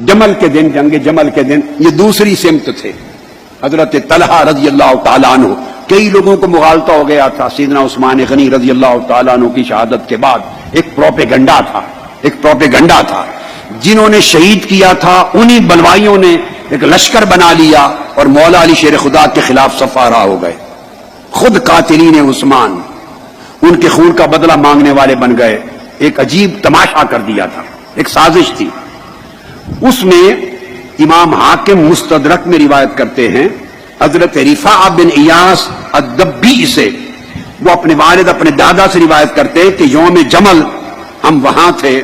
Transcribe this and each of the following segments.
جمل کے دن، جنگ جمل کے دن، یہ دوسری سمت تھے حضرت طلحہ رضی اللہ تعالیٰ عنہ. کئی لوگوں کو مغالطہ ہو گیا تھا سیدنا عثمان غنی رضی اللہ تعالیٰ عنہ کی شہادت کے بعد. ایک پروپیگنڈا تھا جنہوں نے شہید کیا تھا، انہی بلوائیوں نے ایک لشکر بنا لیا اور مولا علی شیر خدا کے خلاف صف آرا ہو گئے. خود قاتلین عثمان ان کے خون کا بدلہ مانگنے والے بن گئے. ایک عجیب تماشا کر دیا تھا، ایک سازش تھی. اس میں امام حاکم مستدرک میں روایت کرتے ہیں حضرت رفاع بن ایاس الدبی سے، وہ اپنے والد اپنے دادا سے روایت کرتے کہ یوم جمل ہم وہاں تھے،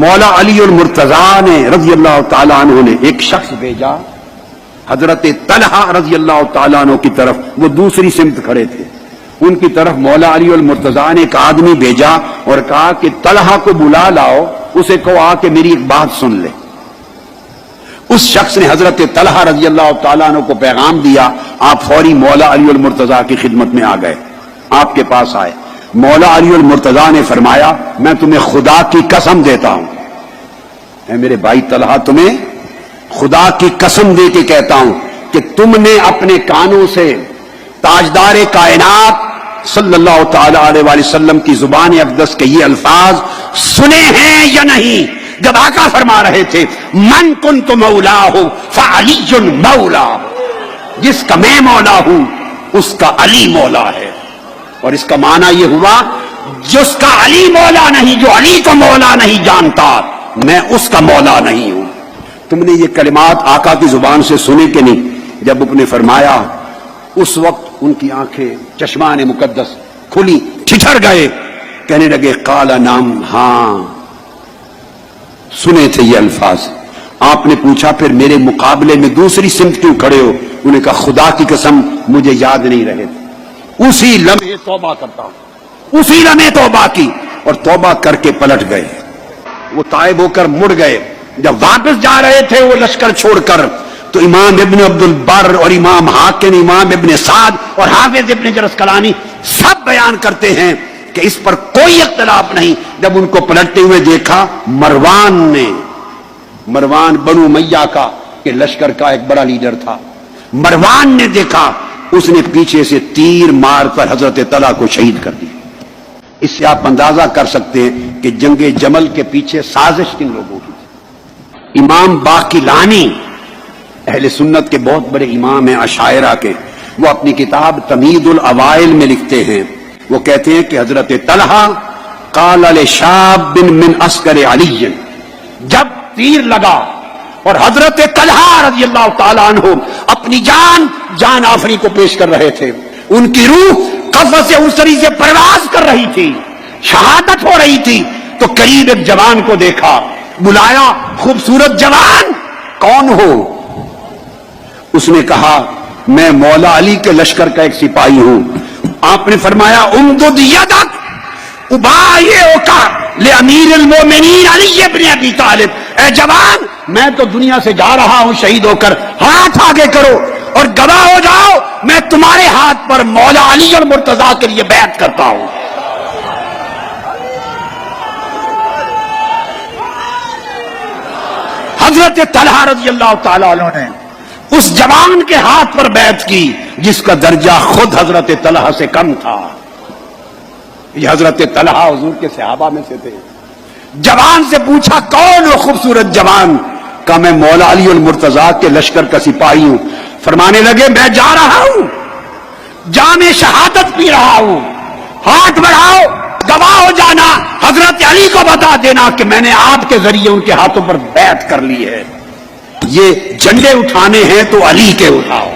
مولا علی المرتضیٰ نے رضی اللہ تعالیٰ عنہ نے ایک شخص بھیجا حضرت طلحہ رضی اللہ تعالیٰ عنہ کی طرف. وہ دوسری سمت کھڑے تھے، ان کی طرف مولا علی المرتضیٰ نے ایک آدمی بھیجا اور کہا کہ طلحہ کو بلا لاؤ، اسے کہو آ کہ میری ایک بات سن لے. اس شخص نے حضرت طلحہ رضی اللہ تعالیٰ عنہ کو پیغام دیا. آپ فوری مولا علی المرتضیٰ کی خدمت میں آ گئے، آپ کے پاس آئے. مولا علی المرتضیٰ نے فرمایا میں تمہیں خدا کی قسم دیتا ہوں، اے میرے بھائی طلحہ، تمہیں خدا کی قسم دے کے کہتا ہوں کہ تم نے اپنے کانوں سے تاجدار کائنات صلی اللہ تعالی علیہ وآلہ وسلم کی زبان اقدس کے یہ الفاظ سنے ہیں یا نہیں؟ جب آقا فرما رہے تھے من کنت مولا فعلی مولا، جس کا میں مولا ہوں اس کا علی مولا ہے. اور اس کا معنی یہ ہوا جس کا علی مولا نہیں، جو علی کو مولا نہیں جانتا، میں اس کا مولا نہیں ہوں. تم نے یہ کلمات آقا کی زبان سے سنے کہ نہیں؟ جب آپ نے فرمایا اس وقت ان کی آنکھیں چشمان مقدس کھلی، ٹھٹر گئے، کہنے لگے قال نعم، ہاں سنے تھے یہ الفاظ. آپ نے پوچھا پھر میرے مقابلے میں دوسری سمت کیوں کھڑے ہو؟ انہوں نے کہا خدا کی قسم مجھے یاد نہیں رہے تھے. اسی لمحے توبہ کرتا ہوں. اسی لمحے توبہ کی اور توبہ کر کے پلٹ گئے. وہ تائب ہو کر مڑ گئے. جب واپس جا رہے تھے وہ لشکر چھوڑ کر، تو امام ابن عبد البر اور امام حاکم، امام ابن سعد اور حافظ ابن جرسقلانی سب بیان کرتے ہیں کہ اس پر کوئی اختلاف نہیں. جب ان کو پلٹتے ہوئے دیکھا مروان بنو امیہ کا کہ لشکر کا ایک بڑا لیڈر تھا، مروان نے دیکھا، اس نے پیچھے سے تیر مار کر حضرت طلحہ کو شہید کر دیا. اس سے آپ اندازہ کر سکتے ہیں کہ جنگ جمل کے پیچھے سازش کن لوگوں کی تھی. امام باقلانی اہل سنت کے بہت بڑے امام ہیں عشائرہ کے، وہ اپنی کتاب تمہید الاوائل میں لکھتے ہیں، وہ کہتے ہیں کہ حضرت طلحہ قال لشاب من عسکر علی، جب تیر لگا اور حضرت طلحہ رضی اللہ تعالیٰ عنہ اپنی جان آفری کو پیش کر رہے تھے، ان کی روح قفس اسری سے پرواز کر رہی تھی، شہادت ہو رہی تھی، تو قریب ایک جوان کو دیکھا، بلایا خوبصورت جوان کون ہو؟ اس نے کہا میں مولا علی کے لشکر کا ایک سپاہی ہوں. آپ نے فرمایا امدد یدک ابایعک لامیر المومنین علی ابن ابی طالب، اے جوان میں تو دنیا سے جا رہا ہوں شہید ہو کر، ہاتھ آگے کرو اور گواہ ہو جاؤ میں تمہارے ہاتھ پر مولا علی اور مرتضیٰ کے لیے بیعت کرتا ہوں. حضرت طلحہ رضی اللہ تعالیٰ عنہ نے اس جوان کے ہاتھ پر بیعت کی جس کا درجہ خود حضرت طلحہ سے کم تھا. یہ حضرت طلحہ حضور کے صحابہ میں سے تھے. جوان سے پوچھا کون ہو خوبصورت جوان؟ کہا میں مولا علی المرتضیٰ کے لشکر کا سپاہی ہوں. فرمانے لگے میں جا رہا ہوں، جام شہادت پی رہا ہوں، ہاتھ بڑھاؤ گواہ ہو جانا، حضرت علی کو بتا دینا کہ میں نے آپ کے ذریعے ان کے ہاتھوں پر بیعت کر لی ہے. یہ جھنڈے اٹھانے ہیں تو علی کے اٹھاؤ،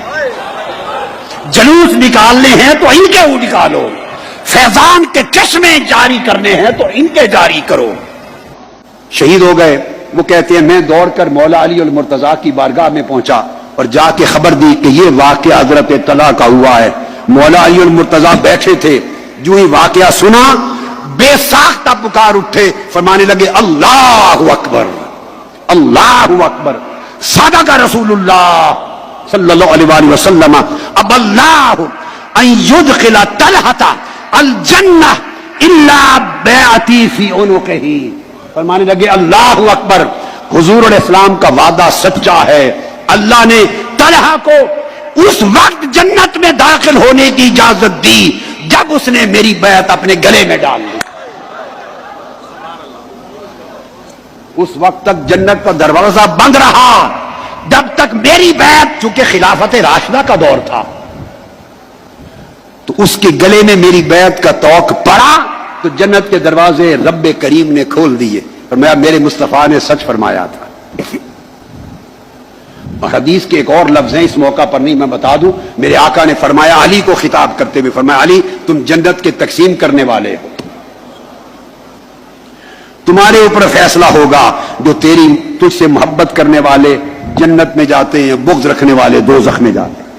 جلوس نکالنے ہیں تو ان کے نکالو، فیضان کے چشمے جاری کرنے ہیں تو ان کے جاری کرو. شہید ہو گئے. وہ کہتے ہیں میں دوڑ کر مولا علی المرتضیٰ کی بارگاہ میں پہنچا اور جا کے خبر دی کہ یہ واقعہ حضرت طلحہ کا ہوا ہے. مولا علی المرتضیٰ بیٹھے تھے، جو ہی واقعہ سنا بے ساختہ پکار اٹھے، فرمانے لگے اللہ اکبر اللہ اکبر، صدق رسول اللہ صلی اللہ علیہ وآلہ وسلم، اب اللہ ان یدخل طلحہ الجنہ الا بیعتی فی عنقہ. فرمانے لگے اللہ اکبر، حضور علیہ السلام کا وعدہ سچا ہے، اللہ نے طلحہ کو اس وقت جنت میں داخل ہونے کی اجازت دی جب اس نے میری بیعت اپنے گلے میں ڈال لی۔ اس وقت تک جنت کا دروازہ بند رہا جب تک میری بیعت، چونکہ خلافت راشدہ کا دور تھا، تو اس کے گلے میں میری بیعت کا توق پڑا تو جنت کے دروازے رب کریم نے کھول دیے۔ فرمایا میرے مصطفیٰ نے سچ فرمایا تھا۔ اور حدیث کے ایک اور لفظ ہیں، اس موقع پر نہیں میں بتا دوں، میرے آقا نے فرمایا علی کو خطاب کرتے ہوئے، فرمایا علی تم جنت کے تقسیم کرنے والے ہو، تمہارے اوپر فیصلہ ہوگا، جو تجھ سے محبت کرنے والے جنت میں جاتے ہیں، بغض رکھنے والے دوزخ میں جاتے ہیں۔